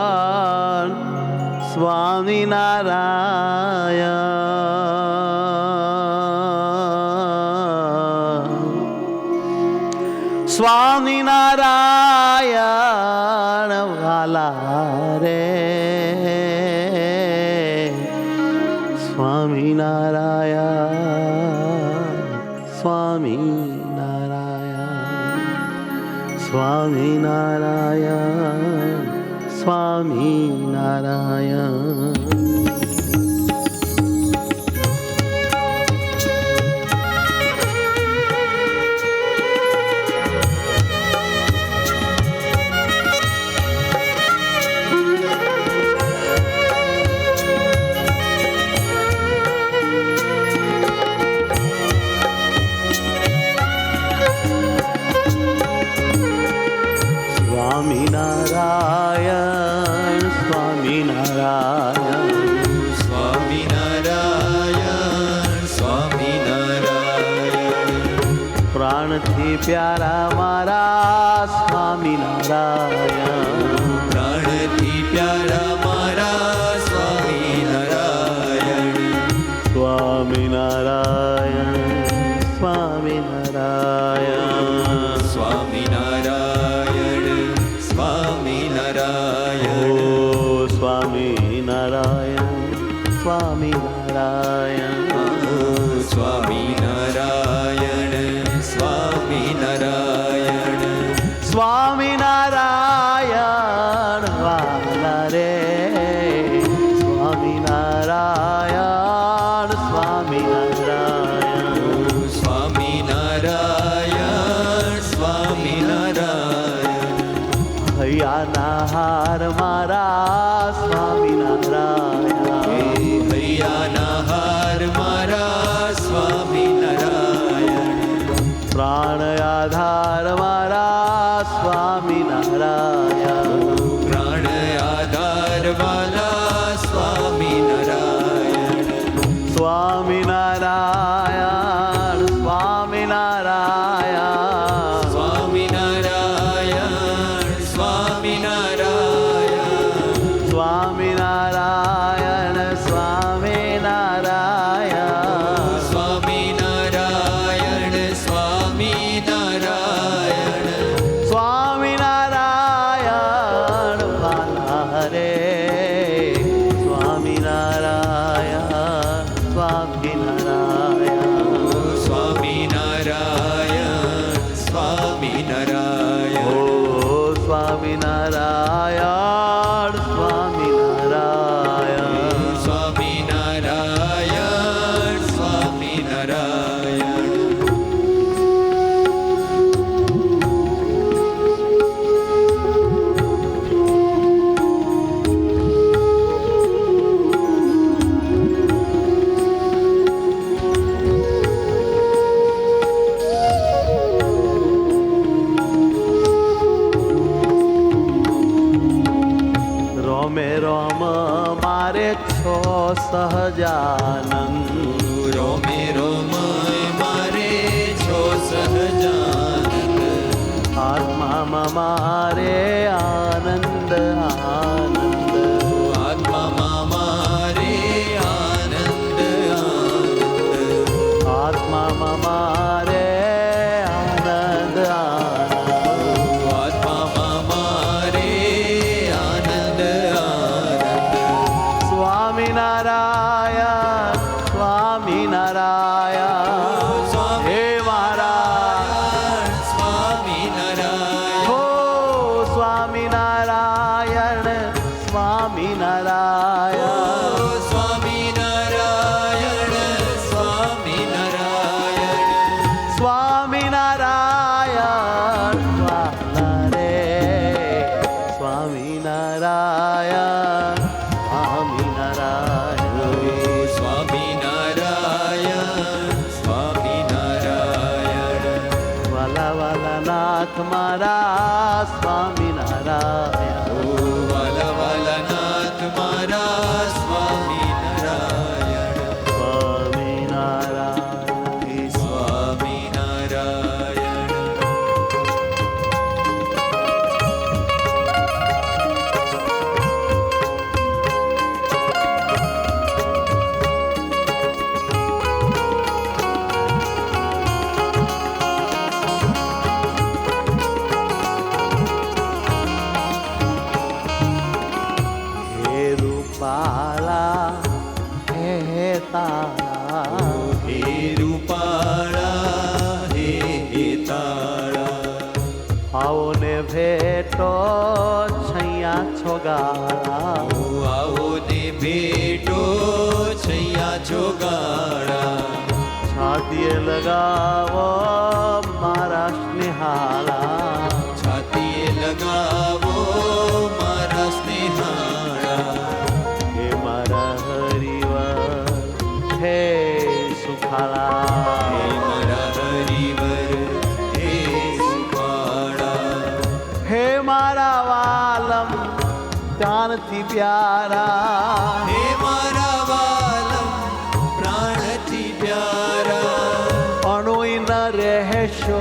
સ્વામિનારાયણ સ્વામિનારાયણ સ્વામિનારાયણ વાલા રે સ્વામિનારાયણ સ્વામિનારાયણ સ્વામિનારાયણ સ્વામિનારાયણ સ્વામિનારાયણ સ્વામિનારાયણ સ્વામિનારાયણ સ્વામિનારાયણ પ્રાણથી પ્યારા મારા સ્વામિનારાયણ પ્રાણથી પ્યારા મારા સ્વામિનારાયણ સ્વામિનારાયણ સ્વામિનારાયણ સ્વામિનારાયણ સ્વામિનારાયણ ઓ સ્વામિનારાયણ સ્વામિનારાયણ સ્વામિનારાયણ સ્વામિનારાયણ સ્વામિનારાયણ વાલા રે સ્વામિનારાયણ સ્વામિનારાયણ સ્વામિનારાયણ સ્વામિનારાયણ હૈયાના હાર મારા સ્વામિનારાયણ હૈયાના હાર મારા સ્વામિનારાયણ પ્રાણ આધાર મારા સ્વામિનારાયણ પ્રાણ આધાર વાલા સ્વામિનારાયણ સ્વામિનારાયણ સ્વામિનારાયણ સ્વામિનારાયણ સ્વામિનારાયણ સ્વામિનારાયણ સ્વામિનારાયણ સ્વામિનારાયણ સ્વામિનારાયણ સ્વામિનારાયણ વાલા રે સ્વામિનારાયણ સ્વામિનારાયણ સ્વામિનારાયણ સ્વામિનારાયણ ઓ સ્વામિનારાયણ સ્વામિનારાયણ સ્વામિનારાયણ સ્વામિનારાયણ રોમે રોમ મારે છો સહજાનંદ રોમે રોમ મારે છો સહજાનંદ આત્મામાં મારે આનંદ આનંદ આત્મામાં મારે આનંદ આનંદ આત્મામાં મારે આનંદ આનંદ આત્મામાં મારે આનંદ આનંદ સ્વામિનારાયણ સ્વામિનારાયણ હે મારા સ્વામિનારાયણ હો સ્વામિનારાયણ સ્વામિનારાયણ સ્વામિનારાયણ સ્વામિનારાયણ સ્વામિનારાયણ વાલા રે સ્વામિનારાયણ સ્વામિનારાયણ સ્વામિનારાયણ સ્વામિનારાયણ વાલા વાલા નાથ મારા સ્વામિનારાયણ વાલા વાલા નાથ મારા સ્વામિનારાયણ સ્વામિનારાયણ સ્વામિનારાયણ જોગાળા આવો ને ભેટો છૈયા જોગાડા છાતીએ લગાવો મારા સ્નેહાળા છાતીએ લગાવો મારા સ્નેહાળા હે મારા હરિવર હે સુખાળા હે મારા હરિવર હે સુખાળા હે મારા વાલમ પ્રાણથી પ્યારા હે મારા વાલમ પ્રાણથી પ્યારા અણુઈ ન રહેશો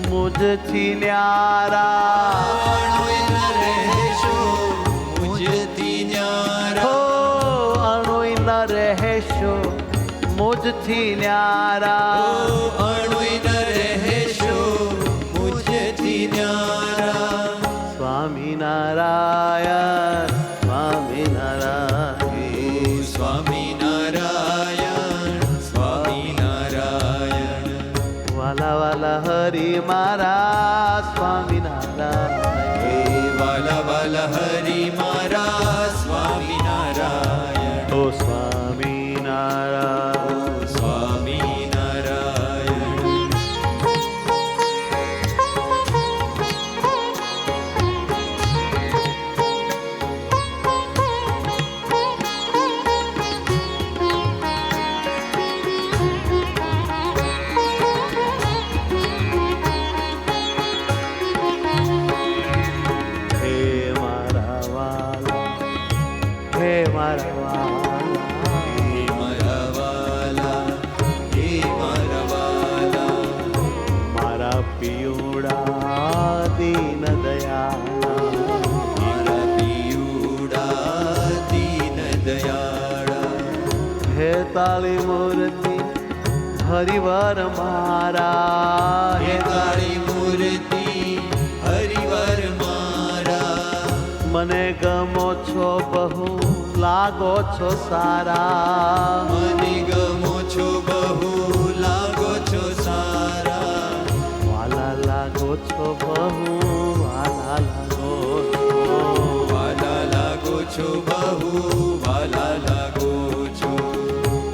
મુજથી ન્યારા અણુઈ ન રહેશો મુજથી ન્યારા હો અણુઈ ન રહેશો મુજથી ન્યારા અણુઈ ન રહેશો મુજથી ન્યારા સ્વામિનારાયણ સ્વામિનારાયણ સ્વામિનારાયણ સ્વામિનારાયણ વાલા વાલા હરિ મારા સ્વામિનારાયણ હે વાલા વાલા હરિ મારા સ્વામિનારાયણ ઓ સ્વામિનારાયણ સ્વામિનારાયણ હે મારા વાલા હે મારા વાલા હે મારા વાલા હે મારા વાલા મારા પિયુડા દીન દયાળા મારા પિયુડા દીન દયાળા હે તાળી મૂર્તિ હરિવર મારા હે તાળી મૂર્તિ હરિવર મારા મને ગમો છો બહુ લાગો છો સારા મને ગમો છો બહુ લાગો છો સારા વાલા લાગો છો બહુ વાલા લાગો છો વાલા લાગો છો બહુ વાલા લાગો છો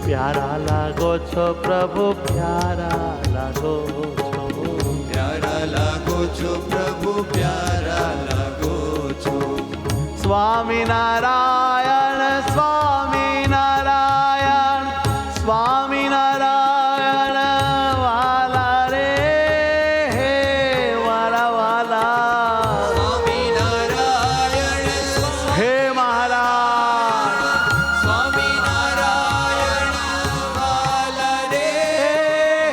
પ્યારા લાગો છો પ્રભુ પ્યારા લાગો છો પ્યારા લાગો છો પ્રભુ પ્યારા લાગો છો સ્વામિનારાયણ સ્વામિનારાયણ સ્વામિનારાયણ વાલા રે હે વાલા વાલા સ્વામિનારાયણ હે મહારાજ સ્વામિનારાયણ વાલા રે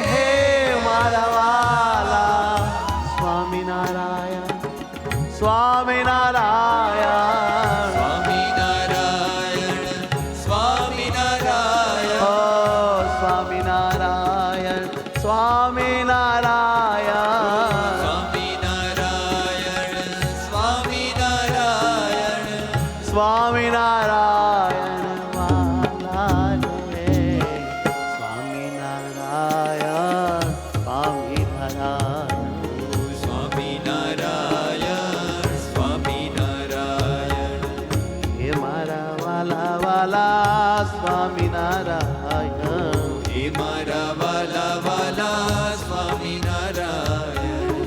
હે મારા વાલા સ્વામિનારાયણ સ્વામિનારાયણ સ્વામિનારાયણ સ્વામિનારાયણ ઓ સ્વામિનારાયણ સ્વામિનારાયણ સ્વામિનારાયણ સ્વામિનારાયણ સ્વામિનારાયણ વાલા રે સ્વામિનારાયણ સ્વામિનારાયણ સ્વામિનારાયણ સ્વામિનારાયણ હે મારા વાલા વાલા સ્વામિનારાયણ હે મારા વાલા વાલા સ્વામિનારાયણ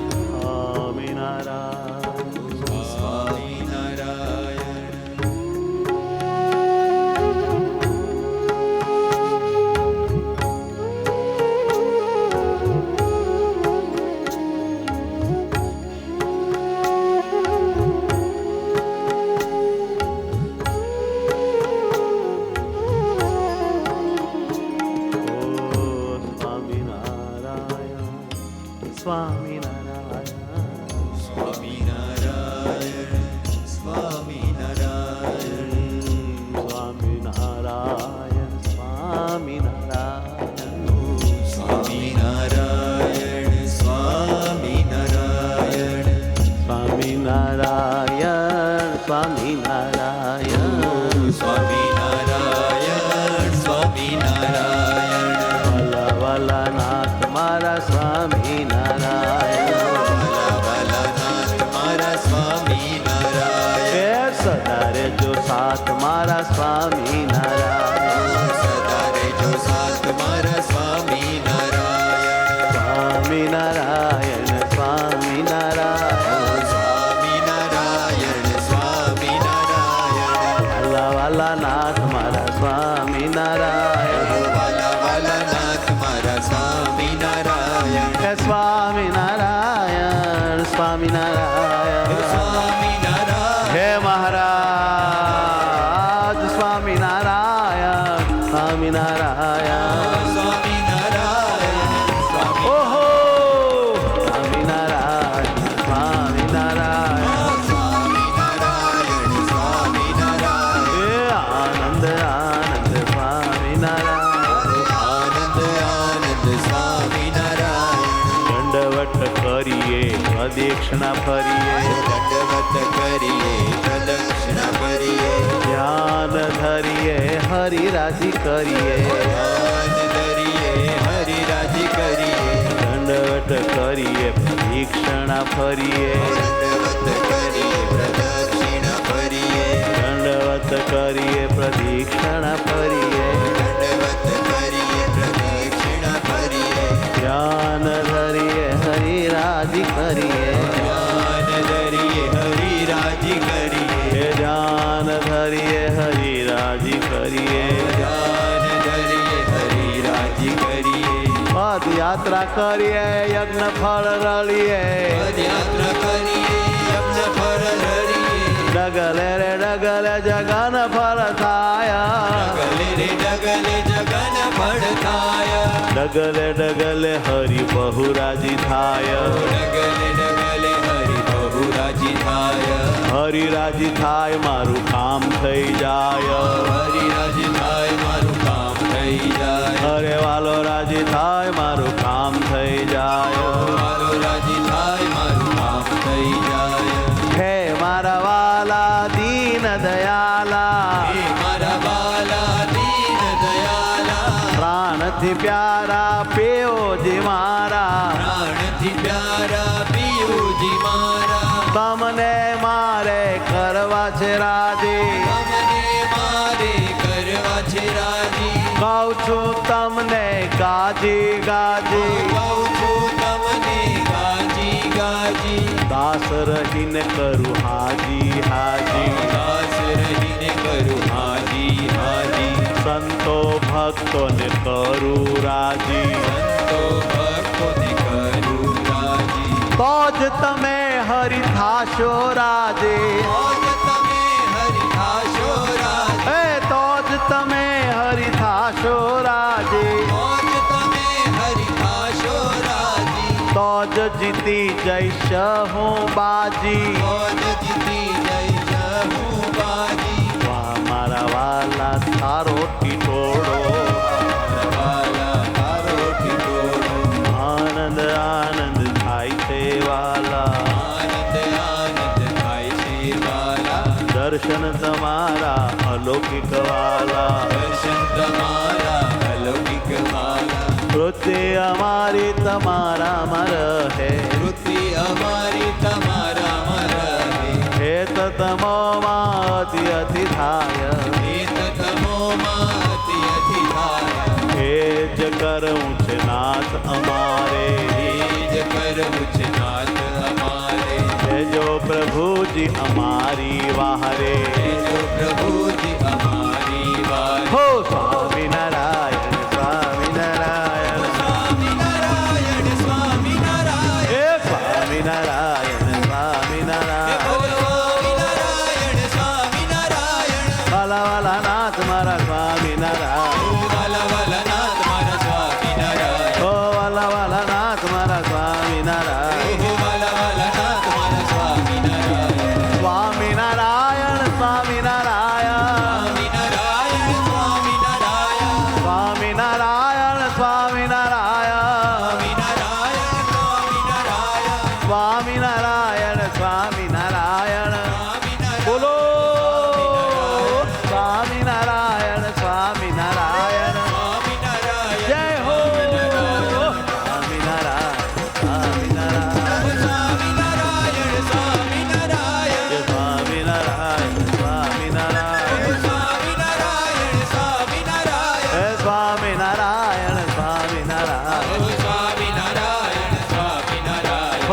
સ્વામિનારાયણ સ્વામિનારાયણ સદા સ્વામિનારાયણ સ્વામિનારાયણ સ્વામિનારાયણ સ્વામિનારાયણ વાલા વાલા નાથ મારા સ્વામિનારાયણ વાલા વાલા નાથ મારા સ્વામિનારાયણ હે સ્વામિનારાયણ સ્વામિનારાયણ સ્વામિનારાયણ હે મહારાજ સ્વામિનારાયણ સ્વામિનારાયણ સ્વામિનારાયણ ઓહો સ્વામિનારાયણ સ્વામિનારાયણ સ્વામિનારાયણ સ્વામિનારાયણ હે આનંદ આનંદ સ્વામિનારાયણ આનંદ આનંદ સ્વામિનારાયણ દંડવટ કરીએ પ્રદક્ષિણા ફરીએ દંડવત કરીએ પ્રદક્ષિણા કરીએ ધ્યાન ધરીએ હરિરાજી કરીએ ધ્યાન ધરીએ હરિરાજી કરીએ દંડવટ કરીએ પ્રદક્ષિણા ફરીએ દંડવત કરીએ પ્રદક્ષિણા કરીએ દંડવત કરીએ પ્રદક્ષિણા ફરીએ દંડવત કરીએ પ્રદક્ષિણા કરીએ ધ્યાન ધરીએ હરિરાજી કરીએ ધ્યાન ધરીએ હરિરાજી કરીએ હે ધ્યાન ધરીએ હરિરાજી કરીએ ધ્યાન ધરીએ હરિરાજી કરીએ પદયાત્રા કરીએ યજ્ઞ ફળ રળીએ પદયાત્રા કરીએ યજ્ઞ ફળ હરીએ ડગલે રે ડગલે જગન ફળ થાય ડગલે રે ડગલે જગન ફળ થાય ડગલે ડગલે હરિ બહુરાજી થાય ડગલે ડગલે હરિ બહુરાજી થાય હરિરાજી થાય મારું કામ થઈ જાય હરિરાજી થાય મારું કામ થઈ જાય હરે વાલો રાજી થાય મારું કામ થઈ જાય મારો રાજી થાય મારું કામ થઈ જાય હે મારા વાલા દીન દયાલા હે મારા બાલા દીન દયાલા પ્રાણથી પ્યારા પેઓજી મારા પ્રાણથી પ્યારા પિયુજી મારા તમને મારે કરવા છે રાજી તમને મારે કરવા છે રાજી કહું છું તમને ગાજી ગાજી કહું છું તમને ગાજી ગાજી દાસ રહીને કરું હાજી હાજી દાસ રહીને કરું હાજી હાજી સંતો ભક્તોને કરું રાજી સંતો ભક્તોને કરું રાજી તો જ તમે હરિ થાશો રાજી મોજ તમે હરિ થાશો રાજી હે તો જ તમે હરિ થાશો રાજી મોજ તમે હરિ થાશો રાજી તો જ જીતી જઈશ હું બાજી મોજ જીતી જઈશ હું બાજી વાહ મારા વાલા તારો ટીટોળો વાલા તારો ટીટોળો આનંદ આનંદ થાય છે વાલા આનંદ આનંદ થાય છે વાલા દર્શન તમારા અલૌકિક વાલા દર્શન તમારા અલૌકિક વાલા વૃત્તિ અમારી તમારામાં રહે વૃત્તિ અમારી તમારામાં રહે હેત તમોમાં અતિ અતિ થાય હેત તમોમાં અતિ અતિ થાય હે જ કરવું છે નાથ અમારે એ જ કરવું છે નાથ અમારે હે જો પ્રભુજી અમારી વાહરે જો પ્રભુજી અમારી વાત હો સ્વામિનારાયણ સ્વામિનારાયણ સ્વામિનારાયણ સ્વામિનારાયણ હે સ્વામિનારાયણ સ્વામિનારાયણ બોલો સ્વામિનારાયણ સ્વામિનારાયણ વાલા વાલા નાથ મારા સ્વામિનારાયણ વાલા વાલા નાથ મારા સ્વામિનારાયણ ઓ વાલા વાલા નાથ મારા સ્વામિનારાયણ વાલા વાલા નાથ મારા સ્વામિનારાયણ સ્વામિનારાયણ સ્વામિનારાયણ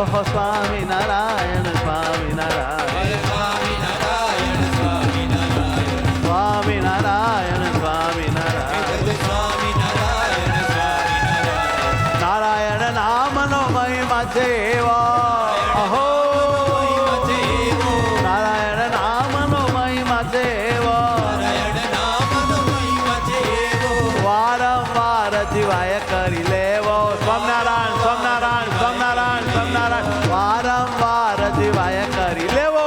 ઓહો સ્વામી નારાયણ સ્વામી નારાયણ સ્વામી નારાયણ સ્વામી નારાયણ સ્વામી નારાયણ સ્વામી નારાયણ સ્વામી નારાયણ સ્વામી નારાયણ નારાયણ નામનો મહિમા છે એવો અહો નારાયણ નામનો મહિમા છે એવો વારંવાર જીવાય કરી લેવો સ્વામિનારાયણ સ્વામિનારાયણ સ્વામિનારાયણ સ્વામિનારાયણ વારંવાર જીવાય કરી લેવો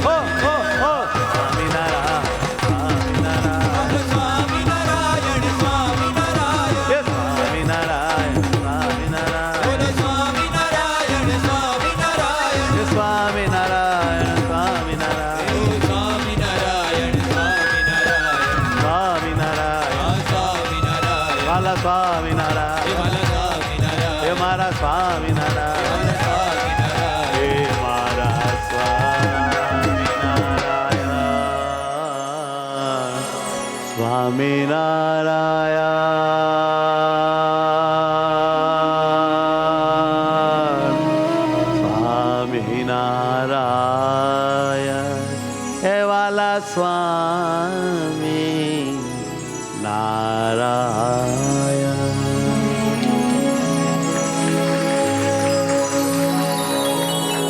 હો હો હો સ્વામિનારાયણ સ્વામિનારાયણ સ્વામિનારાયણ સ્વામિનારાયણ હે સ્વામિનારાયણ સ્વામિનારાયણ સ્વામિનારાયણ સ્વામિનારાયણ હે સ્વામિનારાયણ સ્વામિનારાયણ સ્વામિનારાયણ સ્વામિનારાયણ સ્વામિનારાયણ સ્વામિનારાયણ વાલા સ્વામિનારાયણ હે મારા સ્વામિનારાયણ હે મારા સ્વામિનારાયણ સ્વામિનારાયણ હે વાલા સ્વામી નારાયણ